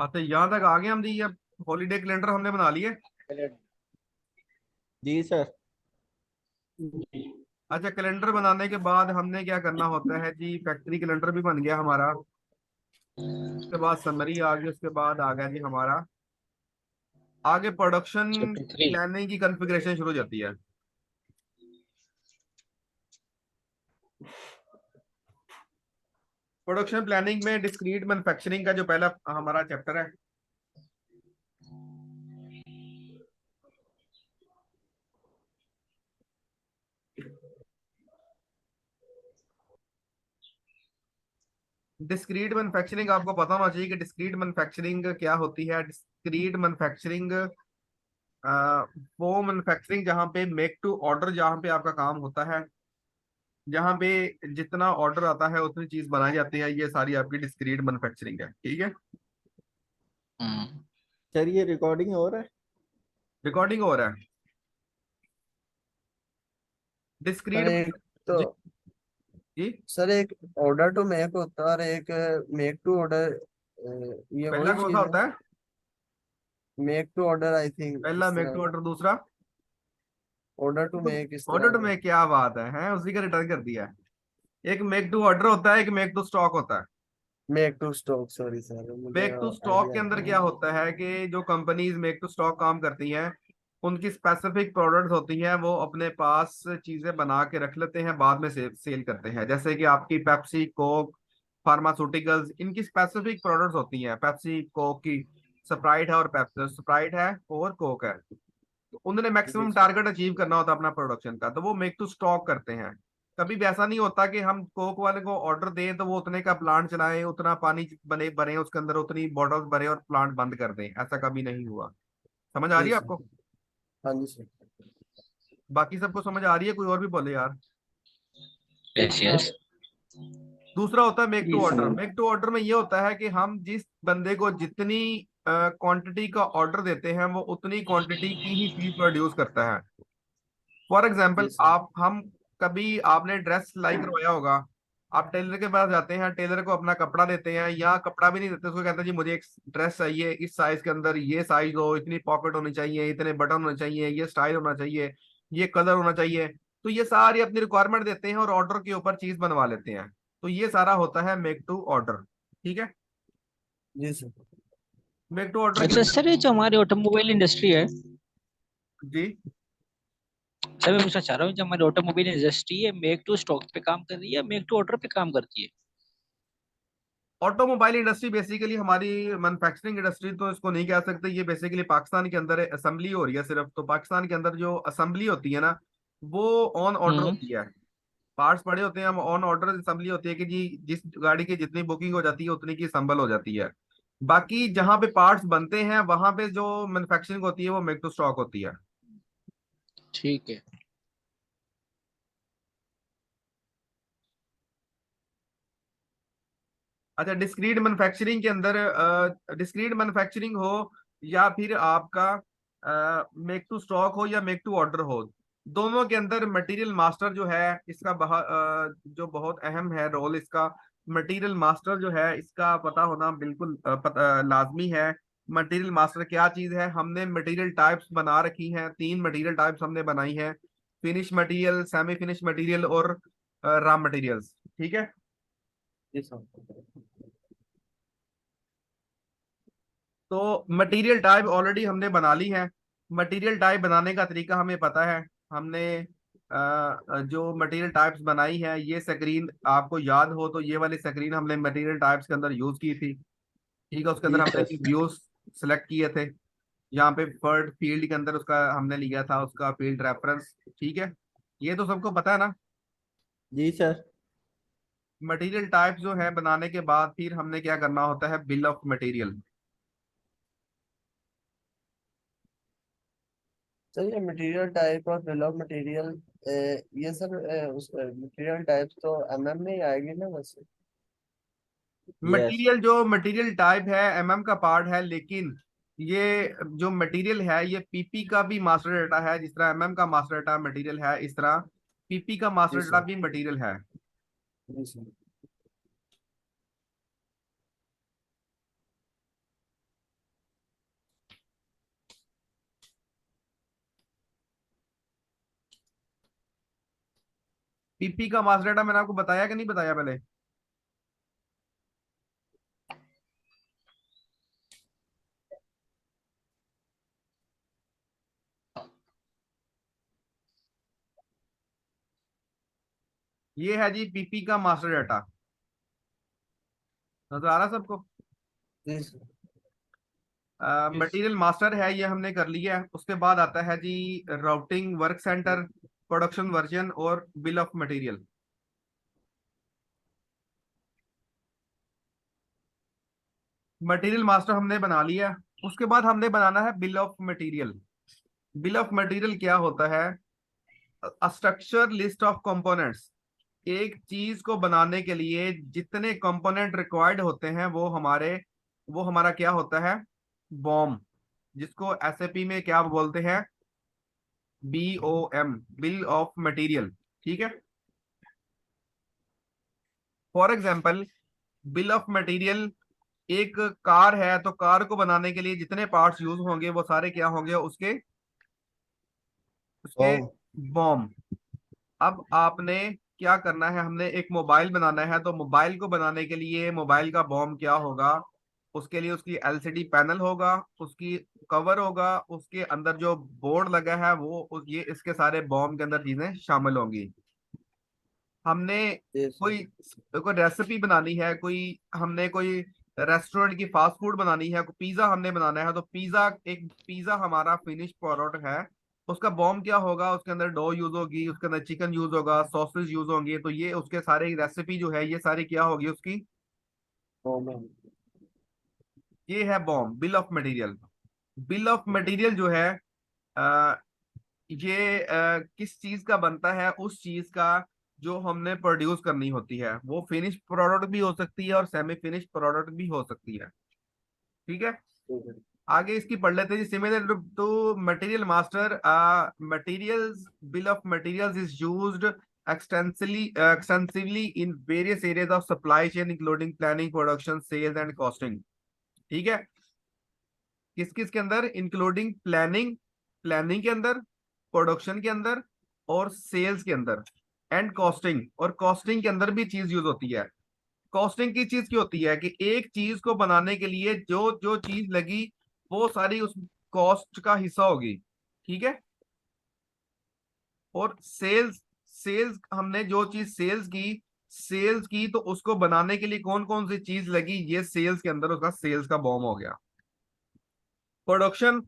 अच्छा, यहाँ तक आ गए हम जी। अब हॉलीडे कैलेंडर हमने बना लिए। जी सर। अच्छा, कैलेंडर बनाने के बाद हमने क्या करना होता है जी, फैक्ट्री कैलेंडर भी बन गया हमारा। उसके बाद समरी आ गई, उसके बाद आ गया जी हमारा आगे प्रोडक्शन चैप्टर 3। प्लानिंग की कॉन्फ़िगरेशन शुरू हो जाती है। प्रोडक्शन प्लानिंग में डिस्क्रीट मैन्युफैक्चरिंग का जो पहला हमारा चैप्टर है। डिस्क्रीट मैन्युफैक्चरिंग आपको पता होना चाहिए कि डिस्क्रीट मैन्युफैक्चरिंग क्या होती है। डिस्क्रीट मैन्युफैक्चरिंग वो मैन्युफैक्चरिंग जहाँ पे मेक टू ऑर्डर, जहाँ पे आपका काम होता है, जहाँ पे जितना ऑर्डर आता है उतनी चीज बनाई जाती है, ये सारी आपकी डिस्क्रीट मैन्युफैक्चरिंग है। ठीक है। हम्म। सर ये रिकॉर्डिंग हो रहा है? रिकॉर्डिंग हो रहा है। सर डिस्क्रीट एक तो जी, जी। सर एक ऑर्डर टू मेक होता है और एक मेक टू ऑर्डर, ये पहला वही कौन सा चीज है। होता है? Make to order I think पहला इस मेक टू तरह, ऑर्डर, दूसरा ऑर्डर टू मेक इस ऑर्डर तरह टू से। मेक। क्या बात है उसी का रिटर्न कर दिया है। एक मेक टू ऑर्डर होता है, एक मेक टू स्टॉक होता है। Make to stock, sorry sir मुझे मेक टू स्टॉक आइडिया के अंदर नहीं क्या है। होता है कि जो कंपनीज मेक टू स्टॉक काम करती हैं, उनकी स्पेसिफिक प्रोडक्ट्स होती हैं, वो अपने पास चीजें बना के रख लेते हैं, बाद में सेल करते हैं। जैसे कि आपकी पेप्सी, कोक, फार्मास्यूटिकल्स, इनकी स्पेसिफिक प्रोडक्ट्स होती हैं। पेप्सी कोक की स्प्राइट है, और पेप्सी स्प्राइट है और कोक है। तो उन्होंने जी मैक्सिमम सर। टारगेट अचीव करना होता है अपना प्रोडक्शन का, तो वो मेक टू स्टॉक करते हैं। कभी भी ऐसा नहीं होता कि हम कोक वाले को ऑर्डर दें तो वो उतने का प्लांट चलाएं, उतना पानी बने भरे उसके अंदर, उतनी बॉटल्स भरे और प्लांट बंद कर दें। ऐसा कभी नहीं हुआ। समझ आ जी रही है सर। आपको? हाँ जी सर। बाकी सबको समझ आ रही है? कोई और भी बोले यार। Yes yes. दूसरा होता है मेक टू जी order. Sir. Make to order में ये होता है कि हम जिस बंदे को जितनी क्वांटिटी का ऑर्डर देते हैं, वो उतनी क्वांटिटी की ही चीज प्रोड्यूस करता है। फॉर एग्जाम्पल, जी सर। आप हम कभी आपने ड्रेस सिलाई करवाया होगा, आप टेलर के पास जाते हैं, टेलर को अपना कपड़ा देते हैं, या कपड़ा भी नहीं देते, उसको कहते हैं जी मुझे एक ड्रेस चाहिए इस साइज के अंदर, ये साइज हो, इतनी पॉकेट होनी चाहिए, इतने बटन होने चाहिए, ये स्टाइल होना चाहिए, ये कलर होना चाहिए। तो ये सारी अपनी रिक्वायरमेंट देते हैं और ऑर्डर के ऊपर चीज बनवा लेते हैं। तो ये सारा होता है मेक टू ऑर्डर। ठीक है। जी सर। मेक टू ऑर्डर के अच्छा अंदर सर, ये जो हमारी ऑटोमोबाइल इंडस्ट्री है, जी, सर मैं पूछना चाह रहा हूँ, जो हमारी ऑटोमोबाइल इंडस्ट्री है, मेक टू स्टॉक पे काम कर रही है, मेक टू ऑर्डर पे काम करती है? ऑटोमोबाइल इंडस्ट्री बेसिकली हमारी मैन्युफैक्चरिंग इंडस्ट्री तो इसको नहीं कह सकते। ये बेसिकली पाकिस्तान के अंदर असेंबली हो रही है सिर्फ। तो पाकिस्तान के अंदर जो असेंबली होती है ना, वो ऑन ऑर्डर हम्म। होती है। पार्ट्स पड़े होते हैं, हम ऑन ऑर्डर असेंबली होती है कि जी जिस गाड़ी की जितनी बुकिंग हो जाती है उतनी की असेंबल हो जाती है। बाकी जहाँ पे पार्ट्स बनते हैं वहां पे जो मैन्युफैक्चरिंग होती है वो मेक टू स्टॉक होती है। ठीक है। अच्छा, डिस्क्रीट मैन्युफैक्चरिंग के अंदर डिस्क्रीट मैन्युफैक्चरिंग हो या फिर आपका मेक टू स्टॉक हो या मेक टू ऑर्डर हो, दोनों के अंदर मटेरियल मास्टर जो है इसका जो बहुत अहम है रोल इसका। मटेरियल मास्टर जो है इसका पता होना बिल्कुल लाजमी है। मटेरियल मास्टर क्या चीज है? हमने मटेरियल टाइप्स बना रखी हैं, तीन मटेरियल टाइप्स हमने बनाई है। Finish material, semi finish material और रॉ मटेरियल्स। ठीक है। जी सर। तो मटेरियल टाइप ऑलरेडी हमने बना ली है। मटेरियल टाइप बनाने का तरीका हमें पता है। हमने जो मटेरियल टाइप्स बनाई है, ये स्क्रीन आपको याद हो तो ये वाली स्क्रीन हमने मटेरियल टाइप्स के अंदर यूज की थी। ठीक है। उसके अंदर जी हमने सर। व्यूज सेलेक्ट किए थे। यहाँ पे फर्ड फील्ड के अंदर उसका हमने लिया था उसका फील्ड रेफरेंस। ठीक है। ये तो सबको पता है ना। जी सर। मटेरियल टाइप जो है बनाने के बाद फिर हमने क्या करना होता है? Bill of material. सर ये मटेरियल टाइप और बिल ऑफ मटेरियल, ये सर उस मटेरियल टाइप तो एमएम में ही आएगी ना वैसे? यस। मटेरियल जो मटेरियल टाइप है एमएम का पार्ट है, लेकिन ये जो मटेरियल है ये पीपी का भी मास्टर डाटा है। जिस तरह एमएम का मास्टर डाटा मटेरियल है, इस तरह पीपी का जी मास्टर डाटा सर। भी मटेरियल है। जी सर। पीपी का मास्टर डाटा मैंने आपको बताया कि नहीं बताया पहले? ये है जी पीपी का मास्टर डाटा, नजर आ रहा सबको? जी सर। मटेरियल मास्टर है, ये हमने कर लिया है। उसके बाद आता है जी routing work center, production version और bill of material. Material master हमने बना लिया, उसके बाद हमने बनाना है bill of material. Bill of material क्या होता है? Structure list of components. एक चीज को बनाने के लिए जितने कंपोनेंट रिक्वायर्ड होते हैं वो हमारा क्या होता है? बॉम, जिसको एसएपी में क्या बोलते हैं? BOM, bill of material. ठीक है। For example, bill of material, एक कार है तो कार को बनाने के लिए जितने पार्ट्स यूज होंगे वो सारे क्या होंगे? उसके उसके ओम। बॉम। अब आपने क्या करना है? हमने एक मोबाइल बनाना है, तो मोबाइल को बनाने के लिए मोबाइल का बॉम क्या होगा? उसके लिए उसकी LCD पैनल होगा, उसकी कवर होगा, उसके अंदर जो बोर्ड लगा है ये इसके सारे बॉम के अंदर चीजें शामिल होंगी। हमने जी सर। कोई कोई रेसिपी बनानी है, हमने कोई रेस्टोरेंट की फास्ट फूड बनानी है, कोई पिज्जा हमने बनाना है, तो पिज्जा हमारा फिनिश प्रोडक्ट है। उसका बॉम क्या होगा? उसके अंदर डो यूज होगी, उसके अंदर चिकन यूज होगा, सॉसेज यूज होंगे, तो ये उसके सारे रेसिपी जो है ये सारी क्या होगी उसकी? ओम। ये है BOM, bill of material. Bill of material जो है अ, किस चीज का बनता है? उस चीज का जो हमने प्रोड्यूस करनी होती है, वो फिनिश प्रोडक्ट भी हो सकती है और सेमी फिनिश प्रोडक्ट भी हो सकती है। ठीक है। ठीक है। आगे इसकी पढ़ लेते हैं। Similar to material master, materials bill of materials is used extensively in various areas of supply chain including planning, production, sales and costing। ठीक है। किस किस के अंदर? इंक्लूडिंग प्लानिंग, प्लानिंग के अंदर, प्रोडक्शन के अंदर और सेल्स के अंदर, एंड कॉस्टिंग। और कॉस्टिंग के अंदर भी चीज यूज होती है। कॉस्टिंग की चीज क्या होती है कि एक चीज को बनाने के लिए जो जो चीज लगी वो सारी उस कॉस्ट का हिस्सा होगी। ठीक है। और सेल्स, सेल्स हमने जो चीज सेल्स की तो उसको बनाने के लिए कौन कौन सी चीज लगी, ये सेल्स के अंदर उसका सेल्स का बॉम हो गया। प्रोडक्शन,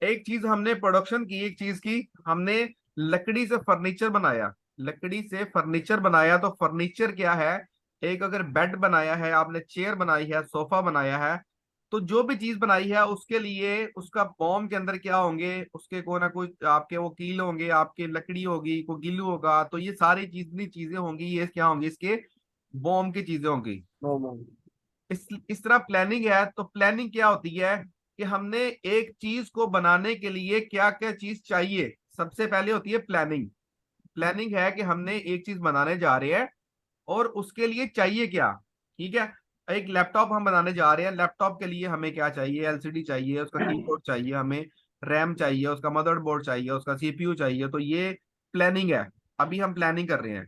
एक चीज हमने प्रोडक्शन की, एक चीज की हमने लकड़ी से फर्नीचर बनाया। लकड़ी से फर्नीचर बनाया तो फर्नीचर क्या है? एक अगर बेड बनाया है आपने, चेयर बनाई है, सोफा बनाया है, तो जो भी चीज बनाई है उसके लिए उसका बॉम के अंदर क्या होंगे? उसके कोई ना कोई आपके वो कील होंगे, आपके लकड़ी होगी, कोई गिल्लू होगा, तो ये सारी जितनी चीजें होंगी ये क्या होंगी? इसके बॉम की चीजें होंगी। ओम। इस तरह प्लानिंग है, तो प्लानिंग क्या होती है कि हमने एक चीज को बनाने के लिए क्या क्या चीज चाहिए, सबसे पहले होती है प्लानिंग। प्लानिंग है कि हमने एक चीज बनाने जा रहे हैं और उसके लिए चाहिए क्या। ठीक है। एक लैपटॉप हम बनाने जा रहे हैं, लैपटॉप के लिए हमें क्या चाहिए? LCD चाहिए, उसका कीबोर्ड चाहिए, हमें रैम चाहिए, उसका मदरबोर्ड चाहिए, उसका CPU चाहिए, तो ये प्लानिंग है। अभी हम प्लानिंग कर रहे हैं।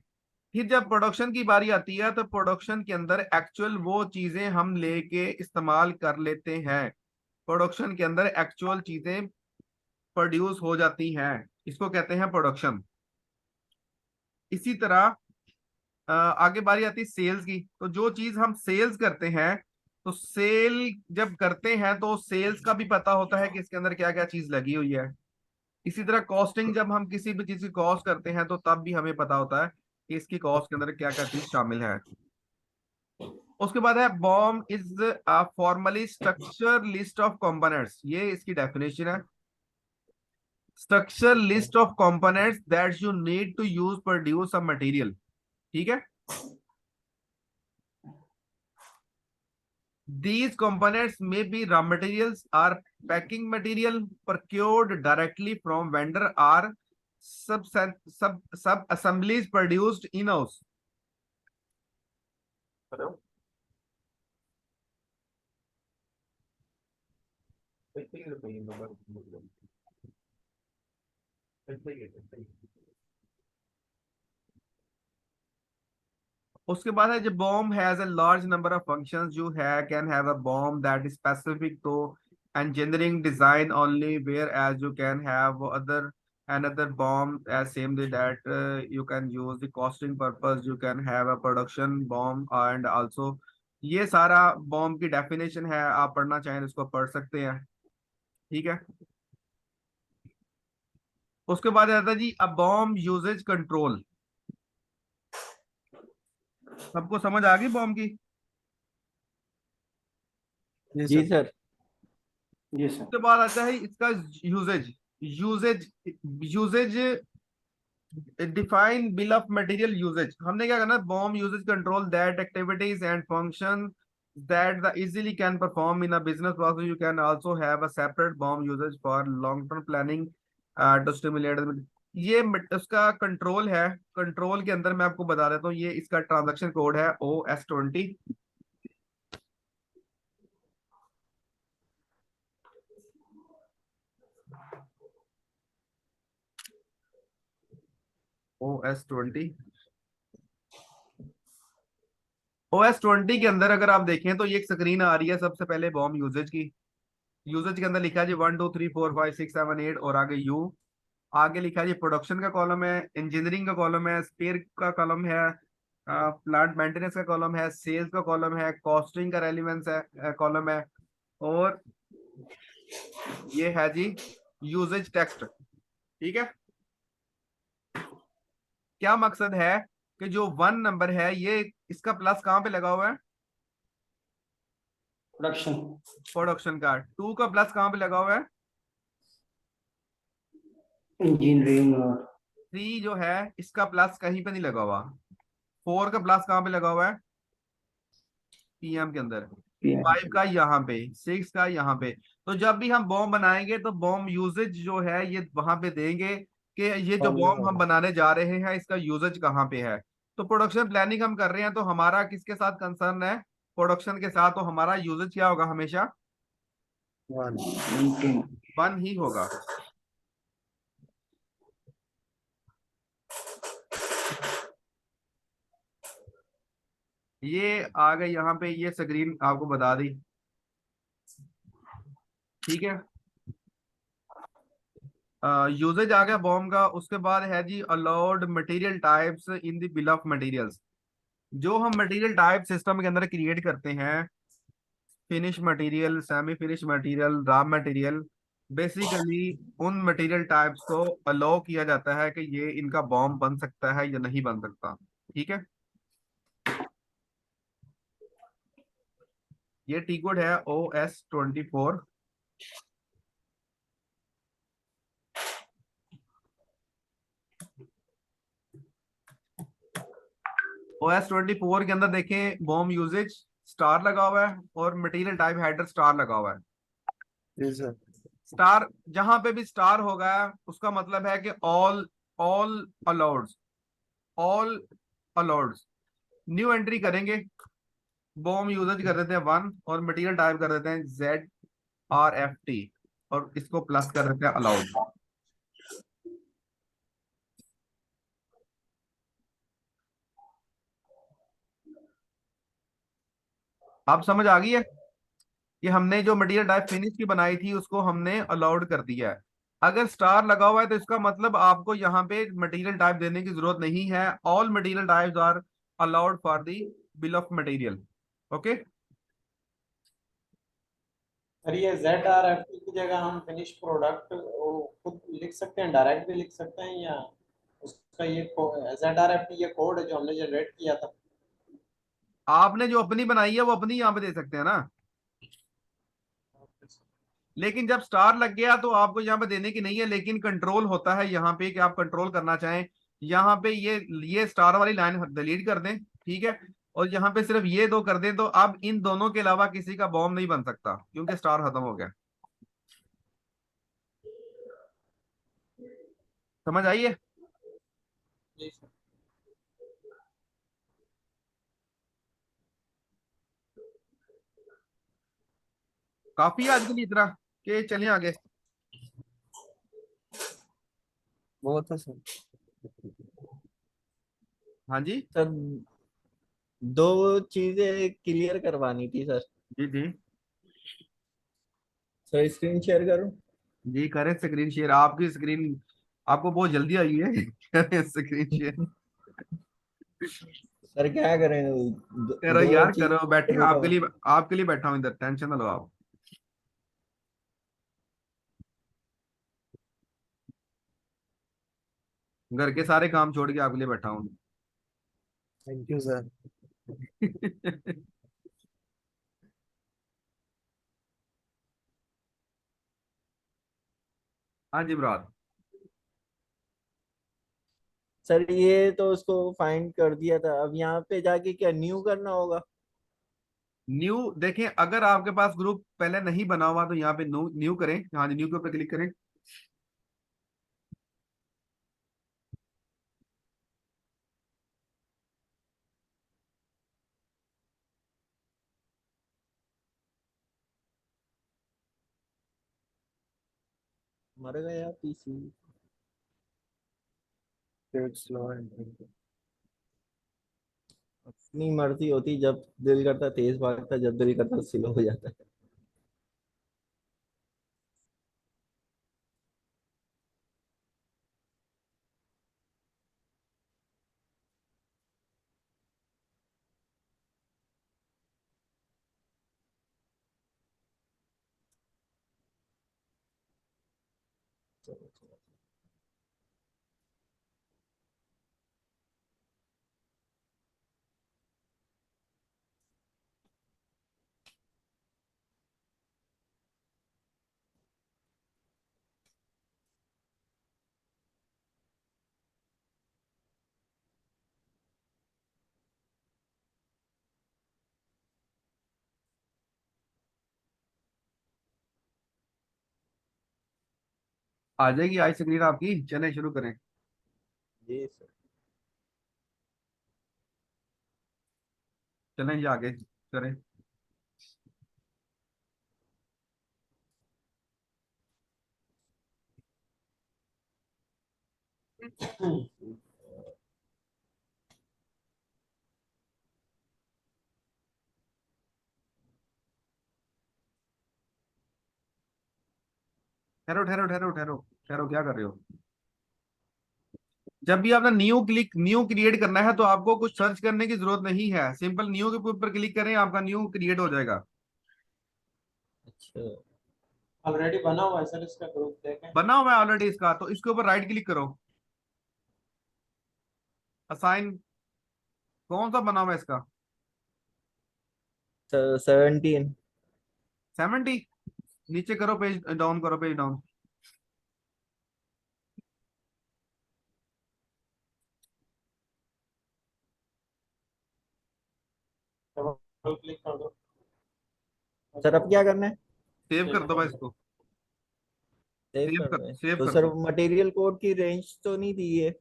फिर जब प्रोडक्शन की बारी आती है तो प्रोडक्शन के अंदर एक्चुअल वो चीजें हम लेके इस्तेमाल कर लेते हैं। प्रोडक्शन के अंदर एक्चुअल चीजें प्रोड्यूस हो जाती हैं, इसको कहते हैं प्रोडक्शन। इसी तरह आगे बारी आती है सेल्स की। तो जो चीज हम सेल्स करते हैं, तो सेल जब करते हैं तो सेल्स का भी पता होता है कि इसके अंदर क्या क्या चीज लगी हुई है। इसी तरह कॉस्टिंग, जब हम किसी भी चीज की कॉस्ट करते हैं तो तब भी हमें पता होता है कि इसकी कॉस्ट के अंदर क्या क्या चीज शामिल है। उसके बाद है BOM is formally structure list of components, ये इसकी डेफिनेशन है। Structure list of components that you need to use produce a material. ठीक है। These components may be raw materials or packing material procured directly from vendor or sub assemblies produced in-house। उसके बाद है जब bomb has a large number of functions, you can have a bomb that is specific to engineering design only, whereas you can have another bomb as same way that you can use the costing purpose, you can have a production bomb and also ये सारा bomb की definition है, आप पढ़ना चाहें तो इसको पढ़ सकते हैं। ठीक है, उसके बाद आता है जी अ बॉम्ब यूजेज कंट्रोल। सबको समझ आ गई बॉम्ब की? जी जी सर। सर। जी सर। उसके बाद आता है इसका usages. Usages usages define bill of material usages. हमने क्या करना, BOM usages control that activities and function that the easily can perform in a business process. You can also have a separate bomb usage for long term planning to stimulate ये उसका control है। Control के अंदर मैं आपको बता देता हूँ, ये इसका ट्रांजैक्शन कोड है OS20। OS20 OS20 के अंदर अगर आप देखें तो ये एक स्क्रीन आ रही है सबसे पहले बॉम्ब यूजेज की। यूजेज के अंदर लिखा है जी 1 2 3 4 5 6 7 8 और आगे यू। आगे लिखा है जी प्रोडक्शन का कॉलम है, इंजीनियरिंग का कॉलम है, स्पेयर का कॉलम है, प्लांट मेंटेनेंस का कॉलम है, सेल्स का कॉलम है, कॉस्टिंग का रेलिवेंस है कॉलम है, और ये है जी यूजेज टेक्स्ट। ठीक है, क्या मकसद है कि जो 1 नंबर है ये इसका प्लस कहाँ पे लगा हुआ है? प्रोडक्शन। प्रोडक्शन का। 2 का प्लस कहाँ पे लगा हुआ है? इंजीनियरिंग और 3 जो है इसका प्लस कहीं पे नहीं लगा हुआ। 4 का प्लस कहाँ पे लगा हुआ है? PM के अंदर। 5 का यहाँ पे, 6 का यहाँ पे। तो जब भी हम बॉम्ब बनाएंगे तो बॉम्ब यूजेज जो है ये वहां पे देंगे कि ये जो बॉम्ब हम बनाने जा रहे हैं इसका यूजेज कहाँ पे है। तो प्रोडक्शन प्लानिंग हम कर रहे हैं तो हमारा किसके साथ कंसर्न है? प्रोडक्शन के साथ। तो हमारा यूजेज क्या होगा? हमेशा 1 ही होगा। ये आ गए यहाँ पे, ये स्क्रीन आपको बता दी। ठीक है, यूजेज आ गया बॉम्ब का। उसके बाद है जी allowed material types in the bill of materials. जो हम मटेरियल टाइप सिस्टम के अंदर क्रिएट करते हैं, finish material, semi finish material, raw material, basically उन मटेरियल टाइप्स को अलाउ किया जाता है कि ये इनका बॉम्ब बन सकता है या नहीं बन सकता। ठीक है, ये टी कोड है OS24। OS24 के अंदर देखें बॉम्ब यूजेज स्टार लगा हुआ है और मटेरियल टाइप हेडर स्टार लगा हुआ है। जी सर। स्टार जहां पे भी स्टार होगा उसका मतलब है कि all all allowed, all allowed. New entry करेंगे, बॉम्ब यूजेज कर देते हैं 1 और मटेरियल टाइप कर देते हैं ZRFT और इसको प्लस कर देते हैं अलाउड। आप समझ आ गई है कि हमने जो मटेरियल टाइप फिनिश की बनाई थी उसको हमने अलाउड कर दिया है। अगर स्टार लगा हुआ है तो इसका मतलब आपको यहाँ पे मटेरियल टाइप देने की जरूरत नहीं है। All material types are allowed for the bill of material. Okay, sir ये ZRFT की जगह हम फिनिश प्रोडक्ट वो खुद लिख सकते हैं, डायरेक्ट भी लिख सकते हैं, या उसका ये ZRFT ये कोड है जो हमने जनरेट किया था? आपने जो अपनी बनाई है वो अपनी यहाँ पे दे सकते हैं ना, लेकिन जब स्टार लग गया तो आपको यहाँ पे देने की नहीं है। लेकिन कंट्रोल होता है यहाँ पे कि आप कंट्रोल करना चाहें, यहाँ पे ये स्टार वाली लाइन डिलीट कर दें। ठीक है, और यहाँ पे सिर्फ ये 2 कर दें तो अब इन दोनों के अलावा किसी का बॉम्ब नहीं बन सकता क्योंकि स्टार खत्म हो गया। समझ आई है? जी सर। काफी है आज के लिए इतना कि चलें आगे। बहुत है सर। हाँ जी, सर दो चीजें क्लियर करवानी थी सर। जी जी सर स्क्रीन शेयर करूं? जी, करें स्क्रीन शेयर। आपकी स्क्रीन आपको बहुत जल्दी आई है। करें स्क्रीन शेयर। सर क्या करें, करो दो यार, चीज करो, बैठे देखो। आपके लिए बैठा हूँ इधर, टेंशन ना लो आप। घर के सारे काम छोड़ के आपके लिए बैठा हूँ। Thank you sir. हाँ जी मुराद। सर ये तो उसको फाइंड कर दिया था, अब यहाँ पे जाके क्या न्यू करना होगा? न्यू देखें, अगर आपके पास ग्रुप पहले नहीं बना हुआ तो यहाँ पे न्यू न्यू करें। हाँ जी, न्यू के ऊपर क्लिक करें। मर गया पीसी। स्लो है। अपनी मर्जी होती, जब दिल करता तेज भागता, जब दिल करता स्लो हो जाता। आ जाएगी आई स्क्रीन आपकी, चलें शुरू करें। जी सर। चलें जी आगे करें। ठहरो ठहरो ठहरो ठहरो ठहरो, क्या कर रहे हो? जब भी आपने न्यू क्रिएट करना है तो आपको कुछ सर्च करने की जरूरत नहीं है, सिंपल न्यू के ऊपर क्लिक करें, आपका न्यू क्रिएट हो जाएगा। अच्छा ऑलरेडी बना हुआ है सर इसका ग्रुप, देखें। बना हुआ है ऑलरेडी इसका, तो इसके ऊपर राइट क्लिक करो। असाइन, कौन सा बना हुआ है इसका? सर 17। 70। नीचे करो, पेज डाउन करो, पेज डाउन। डबल क्लिक कर दो। सर अब क्या करना है? सेव सेव कर दो कर भाई दो। इसको। सेव कर दें सेव तो कर सर दो। मटेरियल कोड की रेंज तो नहीं दी है?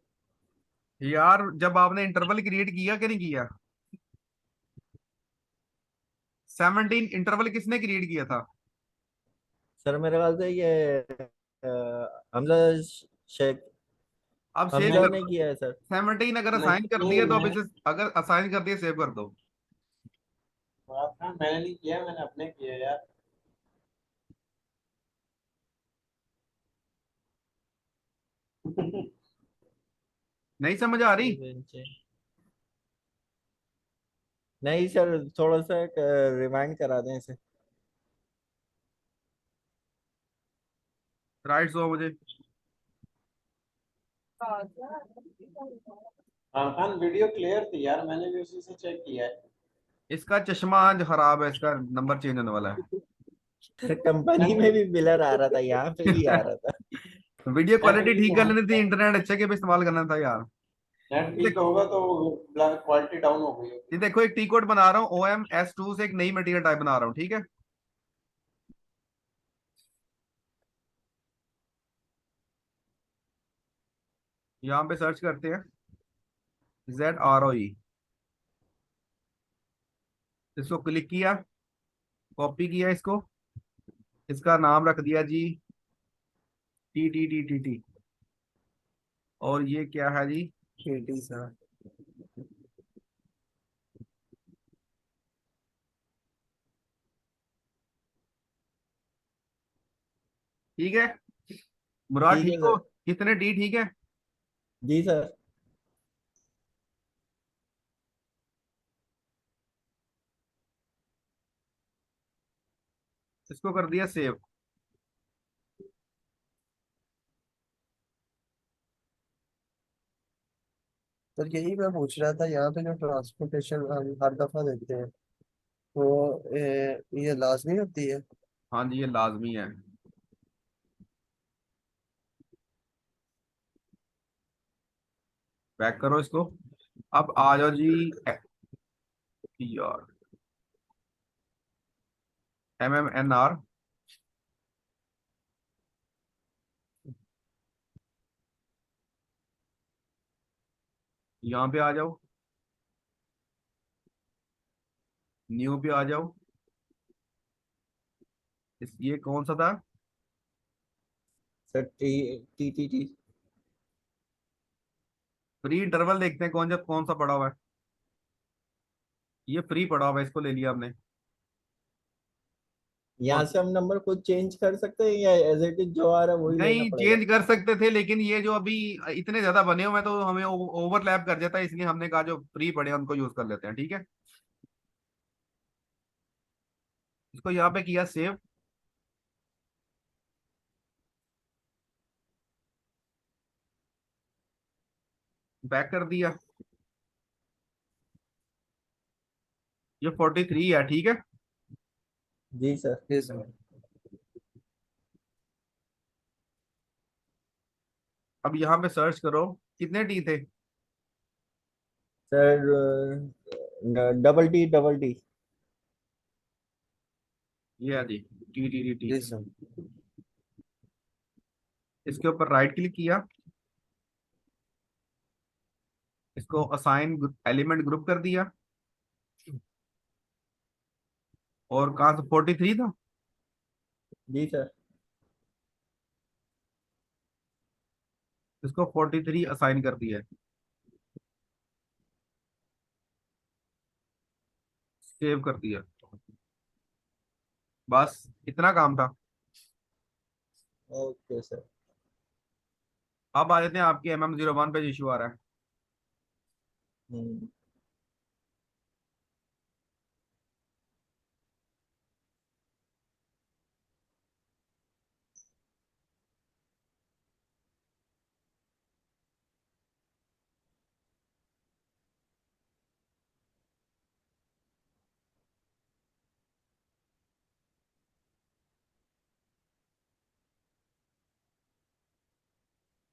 यार जब आपने इंटरवल क्रिएट किया कि नहीं किया? 17 इंटरवल किसने क्रिएट किया था? सर मेरे ख्याल से ये हमजा शेख अब सेव हमजा कर ने दो। किया है सर। 17 अगर असाइन कर नहीं दिया तो अब मैं, इसे, अगर असाइन कर दिया सेव कर दो। मैंने नहीं किया, मैंने अपने किया यार। नहीं समझ आ रही? नहीं सर, थोड़ा सा रिमाइंड करा दें इसे। राइट सो मुझे। हाँ खान, वीडियो क्लियर थी यार, मैंने भी उसी से चेक किया है। इसका चश्मा आज खराब है, इसका नंबर चेंज होने वाला सर कंपनी में भी बिलर आ रहा था, यहाँ पे भी आ है। रहा था। वीडियो नेट क्वालिटी वीक ठीक कर लेनी थी, इंटरनेट अच्छे के भी इस्तेमाल करना था यार। नेट ये वीक होगा तो क्वालिटी डाउन हो गई होगी। ये देखो, एक टी कोड बना रहा हूँ, OM-S2 से एक नई मटेरियल टाइप बना रहा हूँ, ठीक है। यहाँ पे सर्च करते हैं, ZROE। इसको क्लिक किया, कॉपी किया इसको, इसका नाम रख दिया जी TTTTT। और ये क्या है जी? केटी सर। ठीक है मुराद, ठीक है ठीक हो? सर। कितने डी ठीक है? जी सर। इसको कर दिया सेव। तो यही मैं पूछ रहा था, यहाँ पे जो ट्रांसपोर्टेशन हम हर दफा देते हैं तो ये लाजमी होती है? हाँ जी, ये लाजमी है। बैक करो इसको। अब आ जाओ जी। यार, MMNR, यहाँ पे आ जाओ, न्यू पे आ जाओ। ये कौन सा था? Sir T T T T. Free interval देखते हैं कौन सा पड़ा हुआ है। ये फ्री पड़ा हुआ है, इसको ले लिया हमने। यहाँ और से हम नंबर खुद चेंज कर सकते हैं या एज इट इज जो आ रहा है वही लेना नहीं, पड़ेगा? चेंज कर सकते थे, लेकिन ये जो अभी इतने ज्यादा बने हुए हैं तो हमें ओवरलैप कर जाता है, इसलिए हमने कहा जो फ्री पड़े हैं उनको यूज कर लेते हैं। ठीक है, इसको यहाँ पे किया सेव। बैक कर दिया। ये 43 है, ठीक है। जी सर। जी सर। अब यहाँ पे सर्च करो, कितने टी थे? Sir double T. ये है जी, टी। जी सर। इसके ऊपर राइट क्लिक किया, इसको असाइन एलिमेंट ग्रुप कर दिया। और कहाँ से 43 था? जी सर। इसको 43 असाइन कर दिया है। सेव कर दिया। बस इतना काम था। Okay sir. अब आ जाते हैं, आपके MM01 पे इशू आ रहा है। हम्म।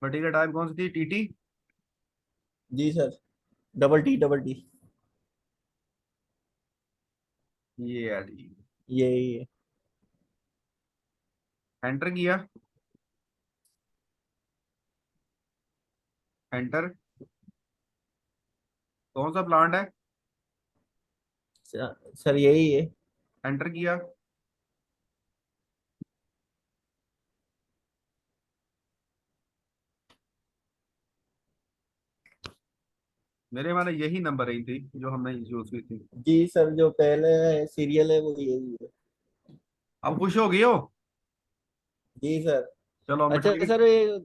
मटेरियल टाइप कौन सी थी? TT। जी सर। Double T. ये है जी। ये एंटर किया, एंटर। कौन सा प्लांट है? सर यही है। एंटर किया। मेरे माने यही नंबर रही थी जो हमने यूज की थी। जी सर, जो पहले सीरियल है वो यही है। अब खुश हो गई हो? जी सर। चलो अच्छा मटेरियल। सर, ये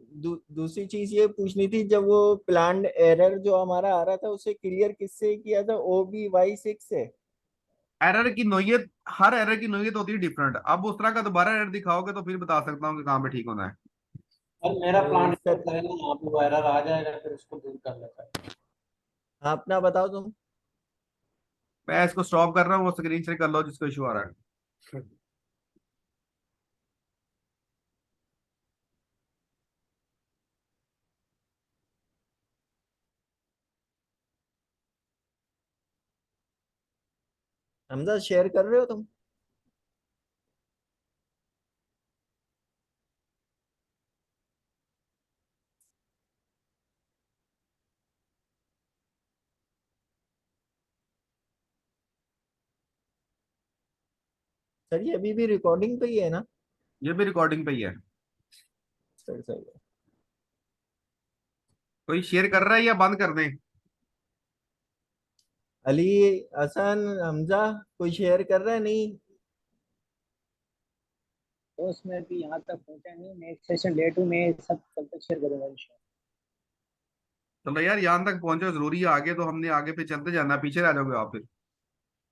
दूसरी चीज ये पूछनी थी, जब वो प्लान्ड एरर जो हमारा आ रहा था उसे क्लियर किससे किया था? OBY6 से? एरर की नोयत, हर एरर की नोयत होती है डिफरेंट। अब उस तरह का दोबारा एरर दिखाओगे तो फिर बता सकता हूँ कि कहाँ पे ठीक होना है। और मेरा प्लान सर होता है ना, यहाँ पे वो एरर आ जाएगा फिर उसको दूर कर लेता है। अपना बताओ तुम। मैं इसको स्टॉप कर रहा हूँ, वो स्क्रीन शेयर कर लो जिसको इशू आ रहा है। हमजा शेयर कर रहे हो तुम? सर ये अभी भी रिकॉर्डिंग पे ही है ना? ये भी रिकॉर्डिंग पे ही है। Sir sir. कोई शेयर कर रहा है या बंद कर दें? अली, हसन, हमजा, कोई शेयर कर रहा है? नहीं। बॉस मैं भी यहाँ तक पहुँचा नहीं, मैं एक सेशन लेट हूँ, मैं सब कल तक शेयर करूंगा इंशाल्लाह। चलो यार, यहाँ तक पहुंचो जरूरी है, आगे तो हमने आगे पे चलते जाना, पीछे रह जाओगे आप फिर।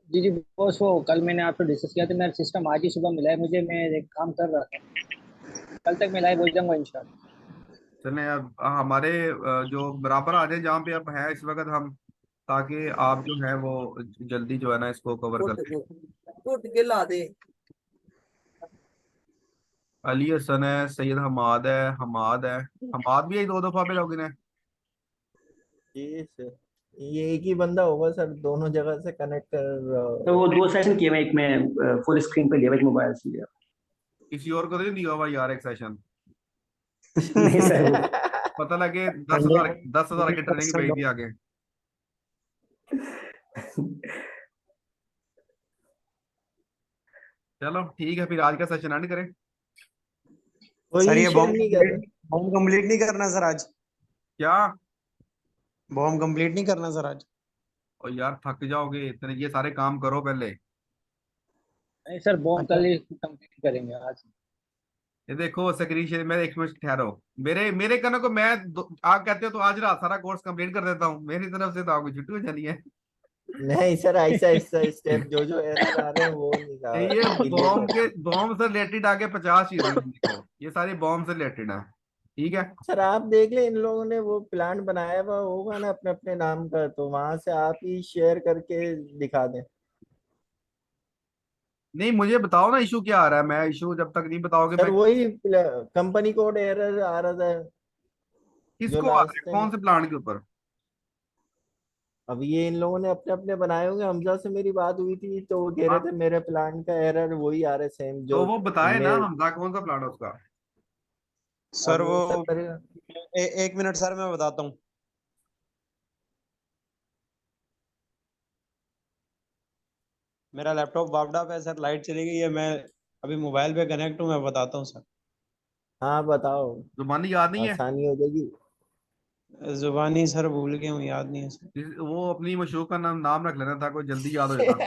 जी जी बॉस, वो कल मैंने आपसे डिस्कस किया था, मेरा सिस्टम आज ही सुबह मिला है मुझे, मैं एक काम कर रहा था, कल तक मैं लाइव हो जाऊंगा इंशाल्लाह। चलें अब हमारे जो बराबर आ जाए जहाँ पे आप हैं इस वक्त हम, ताकि आप जो है वो जल्दी जो है ना इसको कवर कर लें। उठ के ला दे। अली हसन है, सैयद हमाद है, हमाद भी एक दो दफा पे लॉगिन है। जी सर, ये एक ही बंदा होगा सर, दोनों जगह से कनेक्ट कर रहा तो वो होगा। 2 सेशन किए, मैं एक में फुल स्क्रीन पे लिया, एक मोबाइल से लिया। किसी और को तो नहीं दिया हुआ यार एक सेशन? नहीं सर, वो पता लगे 10,000 100 10,000 की ट्रेनिंग भेज दी आगे। चलो ठीक है, फिर आज का सेशन एंड करें। कोई सर ये शेयर नहीं कर रहा। बॉम्ब कंप्लीट नहीं करना सर आज? क्या? बॉम्ब कंप्लीट नहीं करना सर आज? और यार थक जाओगे इतने, ये सारे काम करो पहले। नहीं सर, बॉम्ब अच्छा कल ही कंप्लीट करेंगे आज। ये देखो स्क्रीन शेयर, मैं एक मिनट ठहरो, मेरे मेरे कहने को मैं आप कहते हो तो आज रात सारा कोर्स कंप्लीट कर देता हूँ, मेरी तरफ से तो आपको छुट्टी हो जानी है। नहीं सर, ऐसा ऐसा स्टेप जो एरर आ रहे हैं वो ये क्लियर कर। बॉम्ब से रिलेटेड आगे 50 चीजें हैं, देखो ये सारी बॉम्ब से रिलेटेड है। ठीक है। सर आप देख ले, इन लोगों ने वो प्लान बनाया हुआ होगा ना अपने अपने नाम का, तो वहां से आप ही शेयर करके दिखा दें। नहीं मुझे बताओ ना इशू क्या आ रहा है, मैं इशू जब तक नहीं बताओगे सर मैं। वही कंपनी कोड एरर आ रहा था जो किसको आ रहा लास्ट है, टाइम। कौन से प्लान के ऊपर? अब ये इन लोगों ने अपने अपने बनाए होंगे, हमजा से मेरी बात हुई थी तो वो कह रहे हाँ थे मेरे प्लान का एरर वही आ रहा है सेम तो जो वो बताए ना मैं। हमजा कौन सा प्लान है उसका। सर अब वो सर मेरे, एक मिनट सर मैं बताता हूँ। मेरा लैपटॉप बापडा पे है सर, लाइट चली गई है, मैं अभी मोबाइल पे कनेक्ट हूँ, मैं बताता हूँ सर। हाँ बताओ, जुबानी याद नहीं है? आसानी हो जाएगी। जुबानी सर भूल गया हूँ, याद नहीं है सर। वो अपनी मशहूर का नाम रख लेना था, कोई जल्दी याद हो जाता।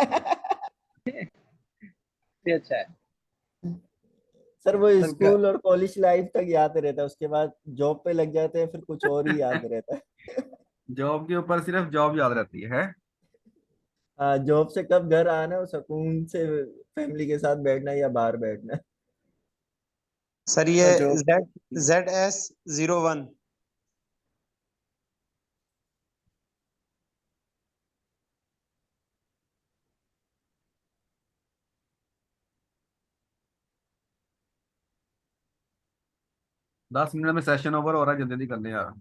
ये अच्छा है। सर वो सर स्कूल और कॉलेज लाइफ तक याद रहता है, उसके बाद जॉब पे लग जाते हैं फिर कुछ और ही याद रहता है। जॉब के ऊपर सिर्फ जॉब याद रहती है। हाँ, जॉब से कब घर आना और सुकून से फैमिली के साथ बैठना या बाहर बैठना। सर ये जो ZS01। दस मिनट में सेशन ओवर हो रहा है, जल्दी जल्दी करने यार।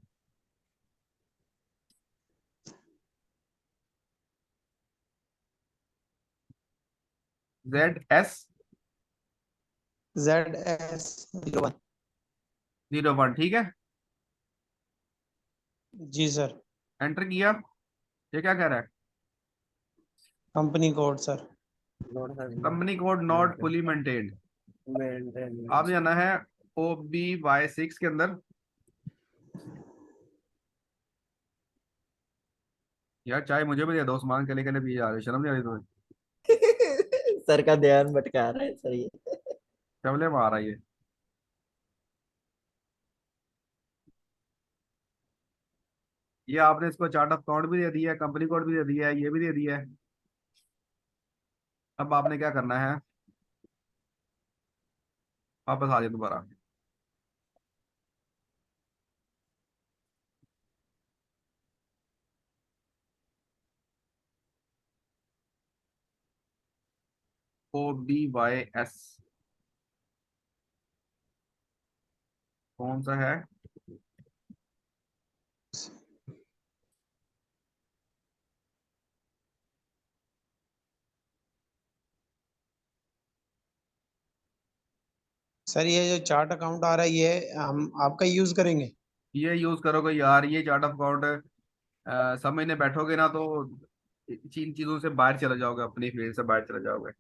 ZS ZS01। 01 ठीक है। जी सर। एंटर किया, ये क्या कह रहा है? Company code sir. Company code not fully maintained. आप जाना है OBY6 के अंदर। यार चाय मुझे भी दे दो, उस्मान के लिए पी जा रहे हो, शर्म नहीं आ रही तुम्हें? सर का ध्यान भटका रहा है सर ये। शमले में आ रहा है ये आपने इसको चार्ट ऑफ अकाउंट भी दे दिया है, कंपनी कोड भी दे दिया है, ये भी दे दिया है। अब आपने क्या करना है, वापस आ जाए दोबारा। OBYS कौन सा है? सर ये जो चार्ट अकाउंट आ रहा है ये हम आपका यूज करेंगे? ये यूज करोगे यार, ये चार्ट ऑफ अकाउंट समझने बैठोगे ना तो इन चीजों से बाहर चले जाओगे, अपनी फील्ड से बाहर चले जाओगे।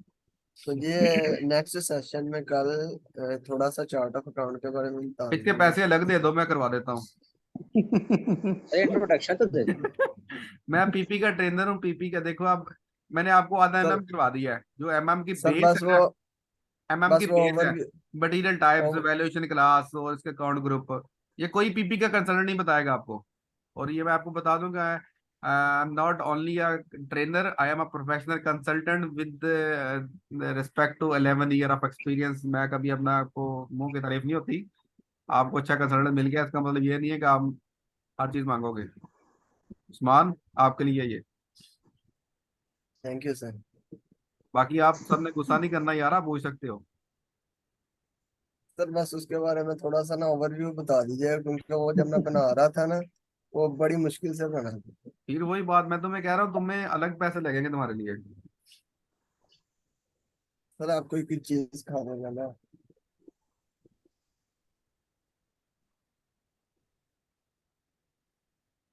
तो ये नेक्स्ट सेशन में कल थोड़ा सा चार्ट ऑफ अकाउंट के बारे में बता इसके देंगे। पैसे अलग दे दो, मैं करवा देता हूँ। अरे इंट्रोडक्शन तो दे दो। मैं पीपी का ट्रेनर हूँ, पीपी का देखो आप, मैंने आपको आधा सर MM करवा दिया है, जो MM की सर बेस बस है वो ना, MM की बस वो बेस है, over material types, valuation class और इसके अकाउंट ग्रुप। ये कोई पीपी का कंसल्टेंट नहीं बताएगा आपको। और ये मैं आपको बता दूंगा, I am not only a trainer, I am a professional consultant with respect to 11 year of experience. मैं कभी अपना आपको मुंह की तारीफ नहीं होती। आपको अच्छा कंसल्टेंट मिल गया इसका मतलब ये नहीं है कि आप हर चीज मांगोगे। उस्मान, आपके लिए ये। Thank you sir. बाकी आप सबने गुस्सा नहीं करना यार, आप पूछ सकते हो। सर बस उसके बारे में थोड़ा सा ना ओवरव्यू बता दीजिएगा, क्योंकि वो जब मैं बना रहा था ना, वो बड़ी मुश्किल से बना था। फिर वही बात मैं तुम्हें कह रहा हूँ, तुम्हें अलग पैसे लगेंगे तुम्हारे लिए। सर आप कोई कुछ चीज खा देगा ना।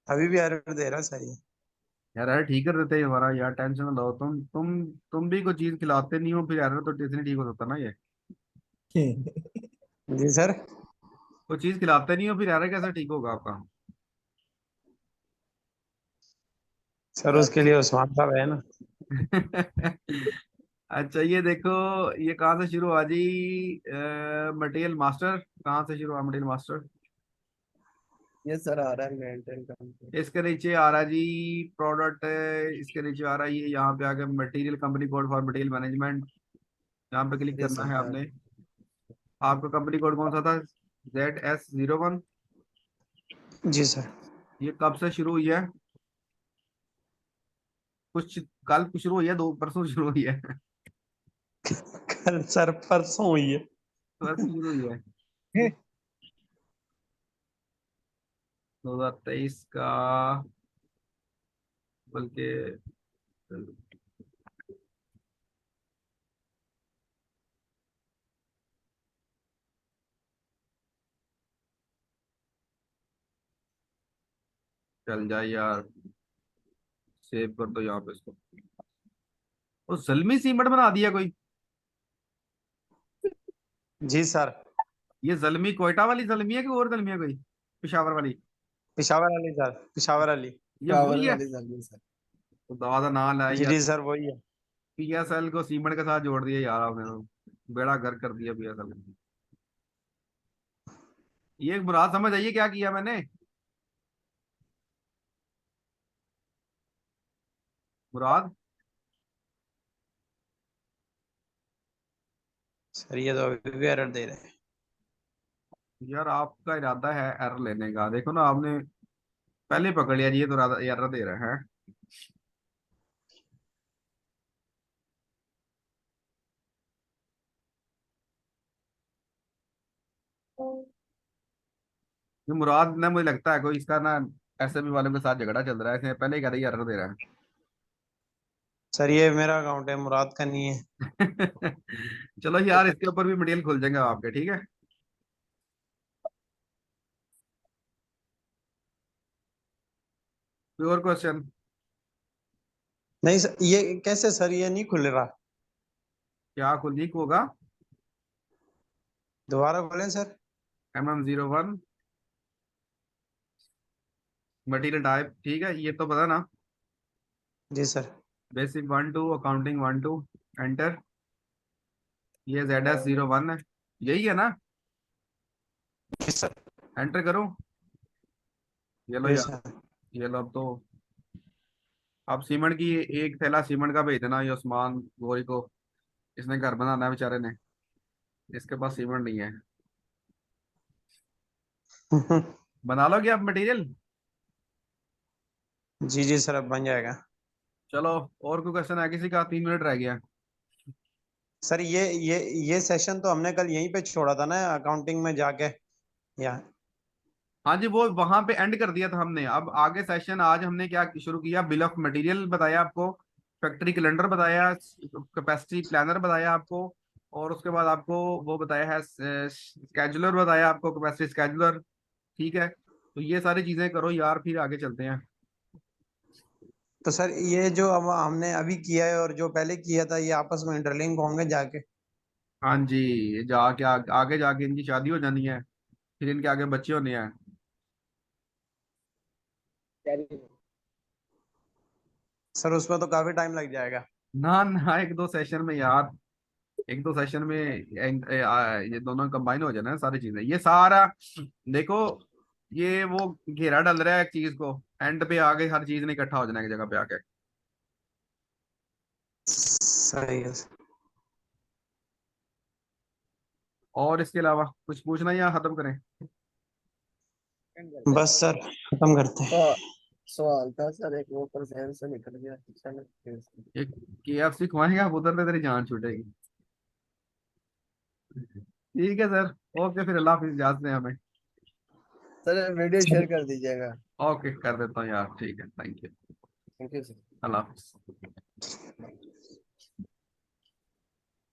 अभी भी एरर दे रहा है सर ये। यार एरर ठीक कर देते हैं हमारा यार, टेंशन ना लो तुम भी कोई चीज खिलाते नहीं हो, फिर एरर तो टेंशन ठीक हो सकता ना ये। जी सर। कोई चीज खिलाते नहीं हो फिर एरर कैसे ठीक होगा आपका। सर उसके लिए उस्मान साहब है ना। अच्छा ये देखो, ये कहाँ से शुरू हुआ जी, मटेरियल मास्टर। कहाँ से शुरू हुआ मटेरियल मास्टर। ये सर आ रहा है मेंटेन करके। इसके नीचे आ रहा है जी प्रोडक्ट, इसके नीचे आ रहा है ये, यहाँ पे आके material company code for material management. यहाँ पे क्लिक ये करना सर है हाँ। आपने। आपका कंपनी कोड कौन सा था, ZS01। जी सर। ये कब से शुरू हुई है, कुछ कल शुरू हुई है, दो परसों शुरू हुई है। कल सर परसों हुई है। परसों शुरू हुई है, 2023 का, बल्कि चल जाए यार, सेव कर दो यहाँ पे इसको। वो जल्मी सीमेंट बना दिया कोई। जी सर। ये जल्मी कोयटा वाली जल्मी है कि और जल्मी है कोई, पिशावर वाली। पिशावर अली सर, पिशावर अली। ये पावर वही है। वाली जल्दी सर। तो दवा का नाम है जी यार। जी सर वही है। PSL को सीमेंट के साथ जोड़ दिया यार आपने तो, बेड़ा गर्क कर दिया PSL। ये मुराद समझ आइए क्या किया मैंने। मुराद, सर ये तो अभी भी एरर दे रहे हैं। यार आपका इरादा है एरर लेने का, देखो ना आपने पहले ही पकड़ लिया जी, ये तो एरर दे रहे हैं। ये मुराद ने, मुझे लगता है कोई इसका ना SME वालों के साथ झगड़ा चल रहा है, इसने पहले ही कह रही एरर दे रहा सर ये मेरा अकाउंट है, मुराद का नहीं है। है। चलो यार, इसके ऊपर भी मटेरियल खुल जाएंगे आपके, ठीक है। कोई और क्वेश्चन। नहीं सर, ये कैसे सर, ये नहीं खुल रहा। क्या खुल लीक होगा। दोबारा बोलें सर। MM01 मटेरियल टाइप, ठीक है, ये तो पता ना। जी सर। Basic 1 2, accounting 1 2, enter. ये ZS01 है, यही है ना। जी सर। एंटर करो। ये लो जी यार, सर। ये लो। अब तो अब सीमेंट की एक थैला सीमेंट का भेज देना ये उस्मान गोरी को, इसने घर बनाना है बेचारे ने, इसके पास सीमेंट नहीं है। बना लोगे आप मटेरियल। जी जी सर, अब बन जाएगा। चलो, और कोई क्वेश्चन है किसी का, 3 मिनट रह गया। सर ये सेशन तो हमने कल यहीं पे छोड़ा था ना, अकाउंटिंग में जाके। या हाँ जी, वो वहां पे एंड कर दिया था हमने। अब आगे सेशन आज हमने क्या शुरू किया, बिल ऑफ मटेरियल बताया आपको, फैक्ट्री कैलेंडर बताया, कैपेसिटी प्लानर बताया आपको, और उसके बाद आपको वो बताया है स्केजुलर बताया आपको, कैपेसिटी स्केजुलर। ठीक है, तो ये सारी चीजें करो यार, फिर आगे चलते हैं। तो सर ये जो अब हमने अभी किया है और जो पहले किया था, ये आपस में इंटरलिंक होंगे जाके। हाँ जी, ये जाके आगे जाके इनकी शादी हो जानी है, फिर इनके आगे बच्चे होने हैं। सर उसमें तो काफी टाइम लग जाएगा। ना ना, 1 2 सेशन में यार। एक दो सेशन में ये दोनों कंबाइन हो जाना है सारी चीजें, ये सारा देखो, ये वो घेरा डल रहा है एक चीज को, एंड पे आगे हर चीज ने इकट्ठा हो जाना है एक जगह पे आके। सही है और इसके अलावा कुछ पूछना या खत्म करें? बस सर, खत्म करते हैं। तो सवाल था सर, एक वो पर जहन से निकल गया। चलो फिर से। एक KFC खुआएंगे आप उधर, पे तेरी जान छूटेगी। ठीक है सर, ओके फिर, अल्लाह हाफिज, इजाजत दें हमें। सर वीडियो शेयर कर दीजिएगा। ओके कर देता हूँ यार, ठीक है, thank you, thank you sir. Allah Hafiz.